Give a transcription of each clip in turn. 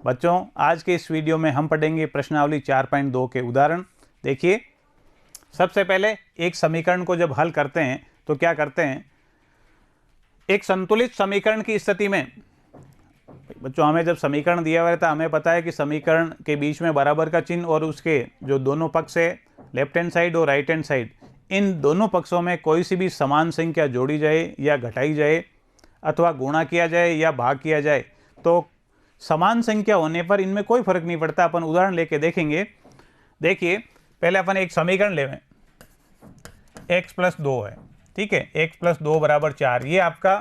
बच्चों, आज के इस वीडियो में हम पढ़ेंगे प्रश्नावली 4.2 के उदाहरण। देखिए, सबसे पहले एक समीकरण को जब हल करते हैं तो क्या करते हैं। एक संतुलित समीकरण की स्थिति में बच्चों हमें जब समीकरण दिया हुआ रहता है, हमें पता है कि समीकरण के बीच में बराबर का चिन्ह और उसके जो दोनों पक्ष है, लेफ्ट हैंड साइड और राइट हैंड साइड, इन दोनों पक्षों में कोई सी भी समान संख्या जोड़ी जाए या घटाई जाए अथवा गुणा किया जाए या भाग किया जाए तो समान संख्या होने पर इनमें कोई फर्क नहीं पड़ता। अपन उदाहरण लेके देखेंगे। देखिए, पहले अपन एक समीकरण लेवें, x + 2 है, ठीक है, x + 2 = 4। ये आपका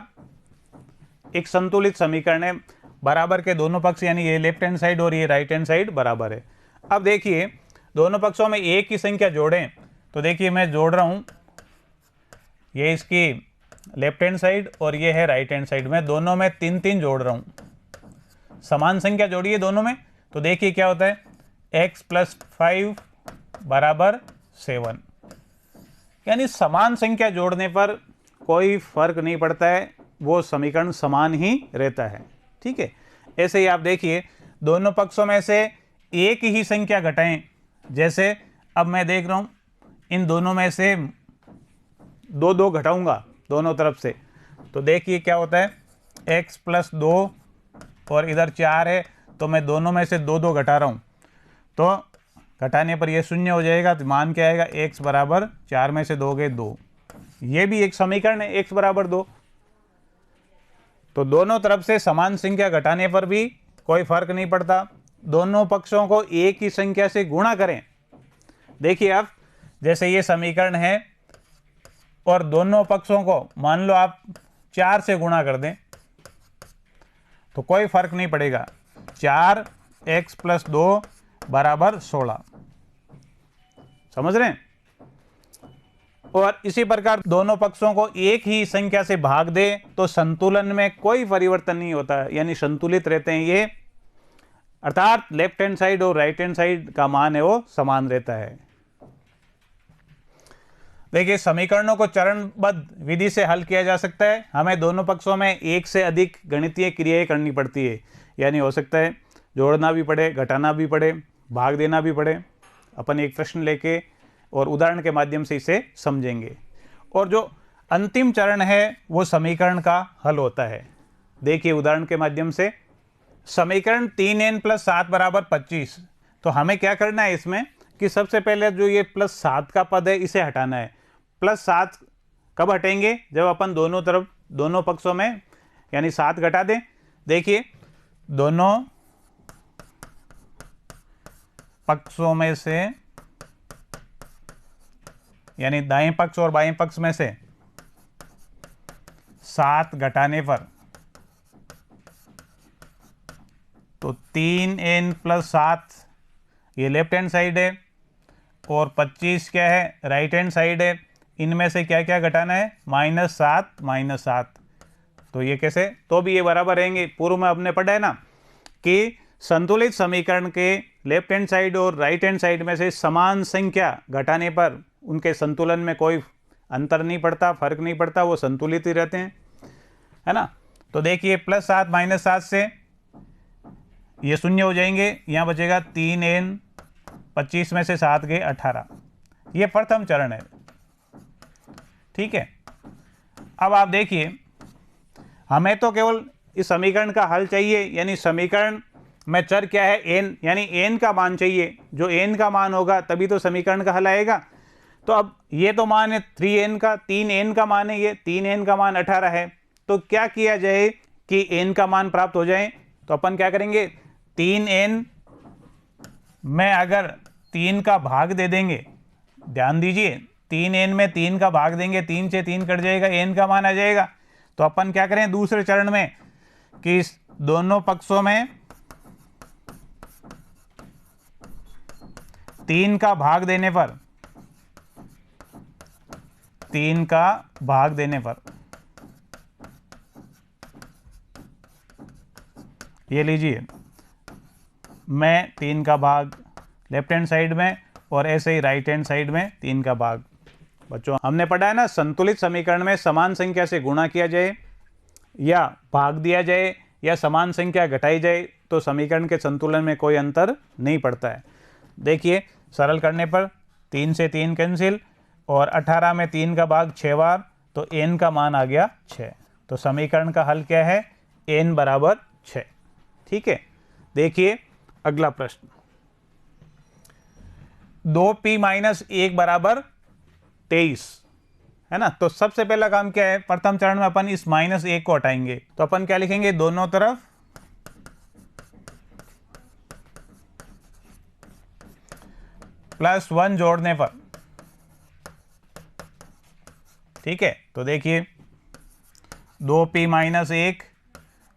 एक संतुलित समीकरण है। बराबर के दोनों पक्ष यानी ये लेफ्ट हैंड साइड और ये राइट हैंड साइड बराबर है। अब देखिए, दोनों पक्षों में एक ही संख्या जोड़ें तो देखिए मैं जोड़ रहा हूँ, ये इसकी लेफ्ट हैंड साइड और ये है राइट हैंड साइड। मैं दोनों में 3-3 जोड़ रहा हूँ। समान संख्या जोड़िए दोनों में तो देखिए क्या होता है, x + 5 = 7। यानी समान संख्या जोड़ने पर कोई फर्क नहीं पड़ता है, वो समीकरण समान ही रहता है, ठीक है। ऐसे ही आप देखिए, दोनों पक्षों में से एक ही संख्या घटाएं। जैसे अब मैं देख रहा हूँ, इन दोनों में से 2-2 घटाऊंगा दोनों तरफ से, तो देखिए क्या होता है, x + 2 और इधर 4 है, तो मैं दोनों में से 2-2 घटा रहा हूँ, तो घटाने पर ये 0 हो जाएगा। तो मान क्या आएगा, x = 4 में से 2 गए 2। ये भी एक समीकरण है, x = 2। तो दोनों तरफ से समान संख्या घटाने पर भी कोई फर्क नहीं पड़ता। दोनों पक्षों को एक ही संख्या से गुणा करें। देखिए आप, जैसे ये समीकरण है और दोनों पक्षों को मान लो आप 4 से गुणा कर दें तो कोई फर्क नहीं पड़ेगा। 4x + 2 = 16। समझ रहे हैं। और इसी प्रकार दोनों पक्षों को एक ही संख्या से भाग दे तो संतुलन में कोई परिवर्तन नहीं होता, यानी संतुलित रहते हैं ये, अर्थात लेफ्ट हैंड साइड और राइट हैंड साइड का मान है वो समान रहता है। देखिए, समीकरणों को चरणबद्ध विधि से हल किया जा सकता है। हमें दोनों पक्षों में एक से अधिक गणितीय क्रियाएं करनी पड़ती है, यानी हो सकता है जोड़ना भी पड़े, घटाना भी पड़े, भाग देना भी पड़े। अपन एक प्रश्न लेके और उदाहरण के माध्यम से इसे समझेंगे। और जो अंतिम चरण है वो समीकरण का हल होता है। देखिए उदाहरण के माध्यम से, समीकरण 3n + 7 = 25। तो हमें क्या करना है इसमें कि सबसे पहले जो ये +7 का पद है इसे हटाना है। +7 कब हटेंगे, जब अपन दोनों तरफ दोनों पक्षों में यानी 7 घटा दें। देखिए, दोनों पक्षों में से यानी दाएं पक्ष और बाएं पक्ष में से 7 घटाने पर तो 3n + 7 ये लेफ्ट हैंड साइड है और 25 क्या है, राइट हैंड साइड है। इनमें से क्या क्या घटाना है, -7 -7। तो ये कैसे, तो भी ये बराबर रहेंगे। पूर्व में हमने पढ़ा है ना कि संतुलित समीकरण के लेफ्ट हैंड साइड और राइट हैंड साइड में से समान संख्या घटाने पर उनके संतुलन में कोई अंतर नहीं पड़ता, फर्क नहीं पड़ता, वो संतुलित ही रहते हैं, है ना। तो देखिए, +7 -7 से ये 0 हो जाएंगे, यहाँ बचेगा 3n, 25 में से 7 गए 18। ये प्रथम चरण है, ठीक है। अब आप देखिए, हमें तो केवल इस समीकरण का हल चाहिए, यानी समीकरण में चर क्या है, n, यानी n का मान चाहिए। जो n का मान होगा तभी तो समीकरण का हल आएगा। तो अब ये तो मान है 3n का, 3n का मान है, ये 3n का मान 18 है। तो क्या किया जाए कि n का मान प्राप्त हो जाए, तो अपन क्या करेंगे, 3n में अगर 3 का भाग दे देंगे, ध्यान दीजिए, 3n में 3 का भाग देंगे, 3 से 3 कट जाएगा, n का मान आ जाएगा। तो अपन क्या करें दूसरे चरण में कि दोनों पक्षों में 3 का भाग देने पर, 3 का भाग देने पर ये लीजिए, मैं 3 का भाग लेफ्ट हैंड साइड में और ऐसे ही राइट हैंड साइड में 3 का भाग। बच्चों हमने पढ़ा है ना, संतुलित समीकरण में समान संख्या से गुणा किया जाए या भाग दिया जाए या समान संख्या घटाई जाए तो समीकरण के संतुलन में कोई अंतर नहीं पड़ता है। देखिए सरल करने पर 3 से 3 कैंसिल और 18 में 3 का भाग 6 बार, तो n का मान आ गया 6। तो समीकरण का हल क्या है, n बराबर 6। ठीक है, देखिए अगला प्रश्न, 2p माइनस 1 बराबर 23 है ना। तो सबसे पहला काम क्या है, प्रथम चरण में अपन इस माइनस 1 को हटाएंगे, तो अपन क्या लिखेंगे, दोनों तरफ +1 जोड़ने पर। ठीक है, तो देखिए 2p माइनस 1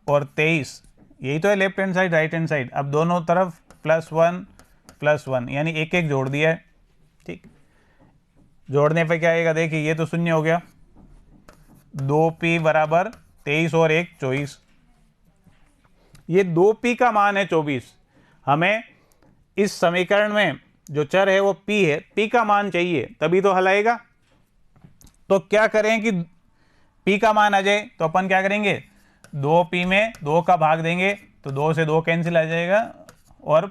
और 23, यही तो है left hand side right hand side. अब दोनों तरफ +1 यानी एक एक जोड़ दिया है। ठीक, जोड़ने पे क्या आएगा, देखिए ये तो शून्य हो गया, 2p बराबर 23 और 1 24। ये 2p का मान है 24। हमें इस समीकरण में जो चर है वो p है, p का मान चाहिए तभी तो हल आएगा। तो क्या करें कि p का मान आ जाए, तो अपन क्या करेंगे, 2p में 2 का भाग देंगे तो 2 से 2 कैंसिल आ जाएगा और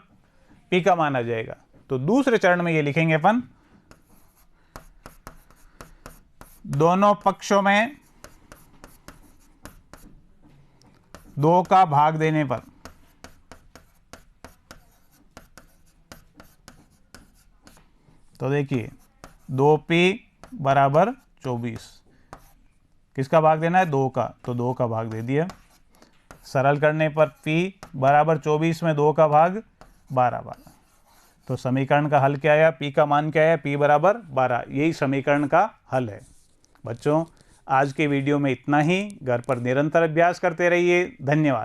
p का मान आ जाएगा। तो दूसरे चरण में ये लिखेंगे अपन, दोनों पक्षों में 2 का भाग देने पर। तो देखिए 2p बराबर 24, किसका भाग देना है, 2 का, तो 2 का भाग दे दिया। सरल करने पर p बराबर 24 में 2 का भाग 12। तो समीकरण का हल क्या आया, p का मान क्या है, p बराबर 12। यही समीकरण का हल है। बच्चों आज के वीडियो में इतना ही। घर पर निरंतर अभ्यास करते रहिए। धन्यवाद।